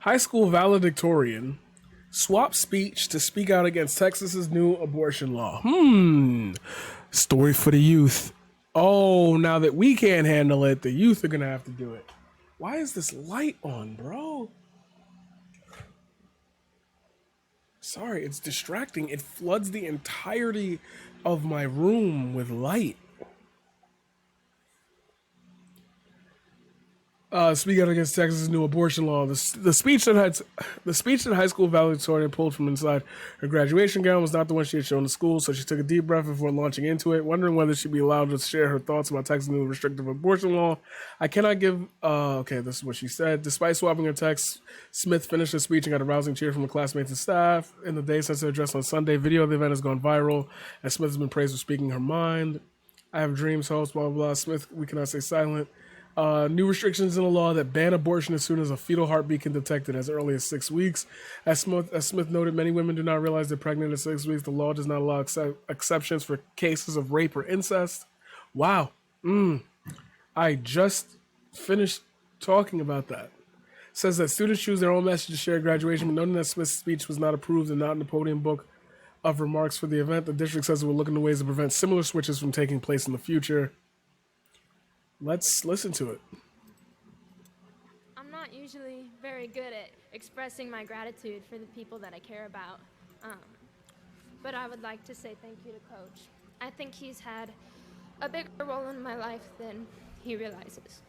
High school valedictorian swap speech to speak out against Texas's new abortion law. Story for the youth. Oh, now that we can't handle it, the youth are gonna have to do it. Why is this light on, bro? Sorry, it's distracting. It floods the entirety of my room with light. Speak out against Texas's new abortion law. The speech that high school valedictorian pulled from inside her graduation gown was not the one she had shown to school, so she took a deep breath before launching into it, wondering whether she'd be allowed to share her thoughts about Texas' new restrictive abortion law. I cannot give... okay, this is what she said. Despite swapping her text, Smith finished her speech and got a rousing cheer from her classmates and staff. In the day since her address on Sunday, video of the event has gone viral, and Smith has been praised for speaking her mind. I have dreams, hopes, blah, blah, blah. Smith, we cannot stay silent. New restrictions in the law that ban abortion as soon as a fetal heartbeat can detect it as early as 6 weeks. As Smith noted, many women do not realize they're pregnant at 6 weeks. The law does not allow exceptions for cases of rape or incest. Wow. I just finished talking about that. Says that students choose their own message to share at graduation, but noting that Smith's speech was not approved and not in the podium book of remarks for the event, the district says it will look into ways to prevent similar switches from taking place in the future. Let's listen to it. I'm not usually very good at expressing my gratitude for the people that I care about, but I would like to say thank you to Coach. I think he's had a bigger role in my life than he realizes.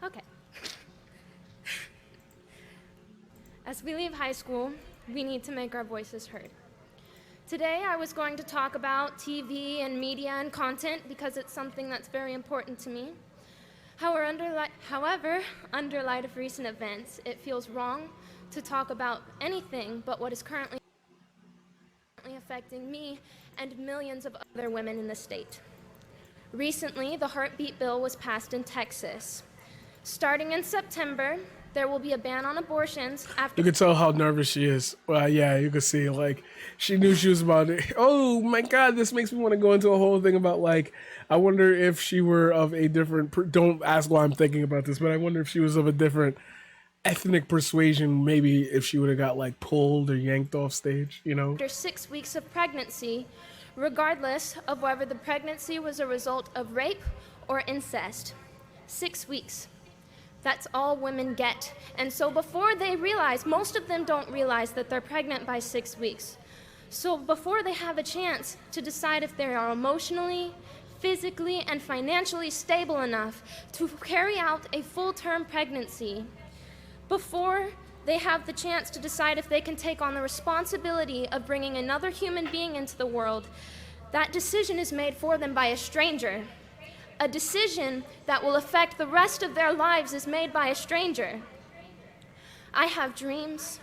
Okay. As we leave high school, we need to make our voices heard. Today, I was going to talk about TV and media and content because it's something that's very important to me. However, under light of recent events, it feels wrong to talk about anything but what is currently affecting me and millions of other women in the state. Recently, the heartbeat bill was passed in Texas. Starting in September, there will be a ban on abortions after... You can tell how nervous she is. Well, yeah, you can see, like, she knew she was about it. Oh, my God, this makes me want to go into a whole thing about, like, I wonder if she were of a different... Don't ask why I'm thinking about this, but I wonder if she was of a different ethnic persuasion, maybe if she would have got, like, pulled or yanked off stage, you know? After 6 weeks of pregnancy, regardless of whether the pregnancy was a result of rape or incest. 6 weeks. That's all women get. And so before they realize, most of them don't realize that they're pregnant by 6 weeks. So before they have a chance to decide if they are emotionally, physically, and financially stable enough to carry out a full-term pregnancy, before they have the chance to decide if they can take on the responsibility of bringing another human being into the world, that decision is made for them by a stranger. A decision that will affect the rest of their lives is made by a stranger. I have dreams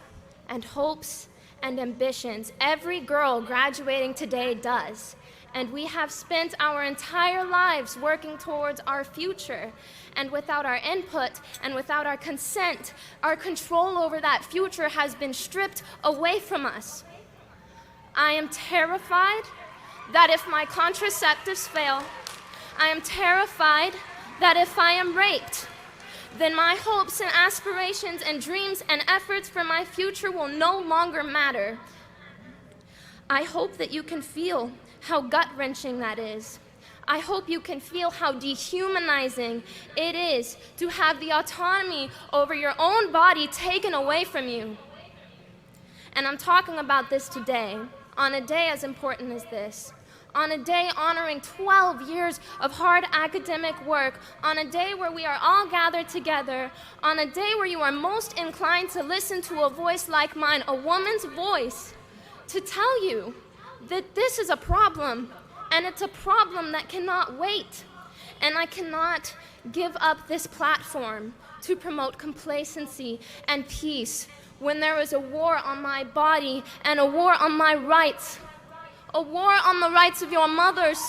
and hopes and ambitions. Every girl graduating today does. And we have spent our entire lives working towards our future. And without our input and without our consent, our control over that future has been stripped away from us. I am terrified that if my contraceptives fail, I am terrified that if I am raped, then my hopes and aspirations and dreams and efforts for my future will no longer matter. I hope that you can feel how gut-wrenching that is. I hope you can feel how dehumanizing it is to have the autonomy over your own body taken away from you. And I'm talking about this today, on a day as important as this. On a day honoring 12 years of hard academic work, on a day where we are all gathered together, on a day where you are most inclined to listen to a voice like mine, a woman's voice, to tell you that this is a problem, and it's a problem that cannot wait. And I cannot give up this platform to promote complacency and peace when there is a war on my body and a war on my rights. A war on the rights of your mothers,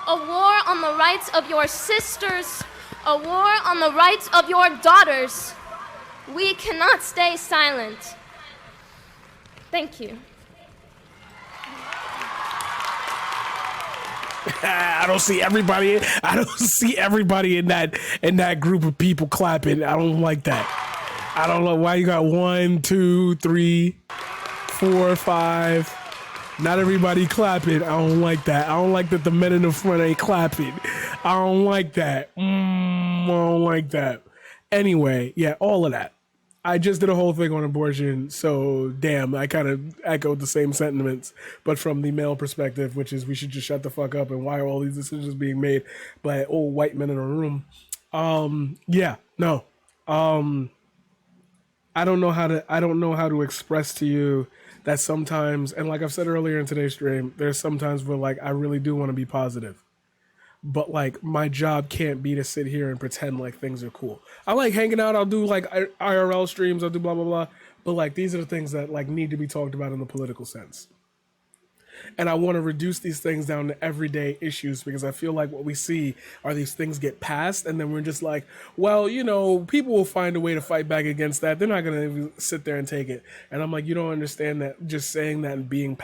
a war on the rights of your sisters, a war on the rights of your daughters. We cannot stay silent. Thank you. I don't see everybody. I don't see everybody in that group of people clapping. I don't like that. I don't know why you got 1, 2, 3, 4, 5. Not everybody clapping. I don't like that. I don't like that the men in the front ain't clapping. I don't like that. I don't like that. Anyway, yeah, all of that. I just did a whole thing on abortion, so damn, I kind of echoed the same sentiments, but from the male perspective, which is we should just shut the fuck up and why are all these decisions being made by old white men in a room? Yeah, no. I don't know how to express to you that sometimes, and like I've said earlier in today's stream, there's sometimes where like I really do want to be positive. But like my job can't be to sit here and pretend like things are cool. I like hanging out. I'll do like IRL streams. I'll do blah blah blah. But like these are the things that like need to be talked about in the political sense. And I want to reduce these things down to everyday issues because I feel like what we see are these things get passed and then we're just like, well, you know, people will find a way to fight back against that. They're not going to sit there and take it. And I'm like, you don't understand that just saying that and being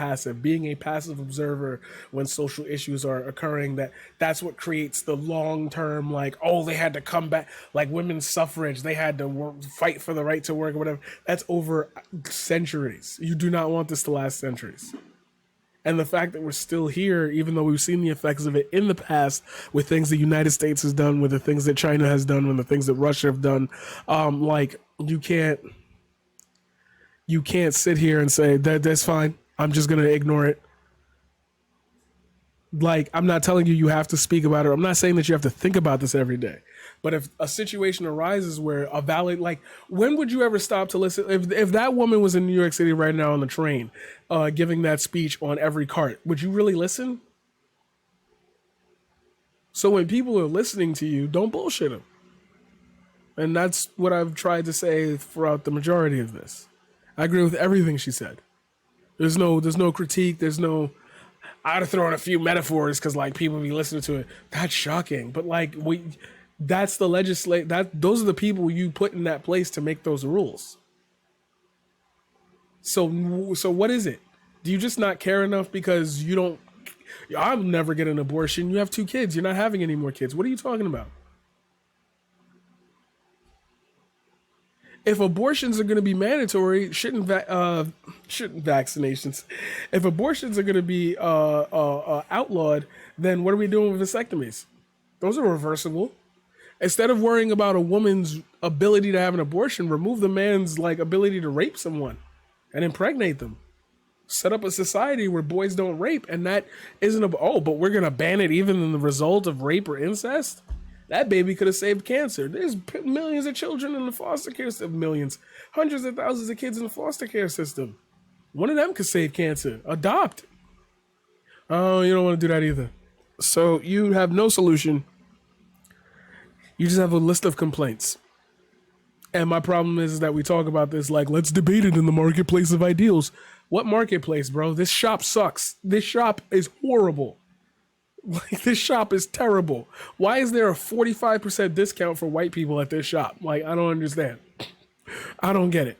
a passive observer when social issues are occurring, that's what creates the long-term, like, oh, they had to come back, like women's suffrage, they had to fight for the right to work or whatever. That's over centuries. You do not want this to last centuries. And the fact that we're still here, even though we've seen the effects of it in the past with things the United States has done, with the things that China has done, with the things that Russia have done, like you can't sit here and say that's fine. I'm just going to ignore it. Like, I'm not telling you have to speak about it. I'm not saying that you have to think about this every day. But if a situation arises where a valid, like, when would you ever stop to listen? If that woman was in New York City right now on the train, giving that speech on every cart, would you really listen? So when people are listening to you, don't bullshit them. And that's what I've tried to say throughout the majority of this. I agree with everything she said. There's no critique. I'd have thrown a few metaphors because like people be listening to it. That's shocking. But like that's the those are the people you put in that place to make those rules. So what is it? Do you just not care enough because you don't? I'll never get an abortion. You have 2 kids. You're not having any more kids. What are you talking about? If abortions are going to be mandatory, shouldn't vaccinations? If abortions are going to be outlawed, then what are we doing with vasectomies? Those are reversible. Instead of worrying about a woman's ability to have an abortion, remove the man's like ability to rape someone and impregnate them. Set up a society where boys don't rape, and that isn't but we're going to ban it even in the result of rape or incest? That baby could have saved cancer. There's millions of children in the foster care system. Millions. Hundreds of thousands of kids in the foster care system. One of them could save cancer. Adopt. Oh, you don't want to do that either. So you have no solution. You just have a list of complaints. And my problem is that we talk about this like, let's debate it in the marketplace of ideals. What marketplace, bro? This shop sucks. This shop is horrible. Like, this shop is terrible. Why is there a 45% discount for white people at this shop? Like, I don't understand. I don't get it.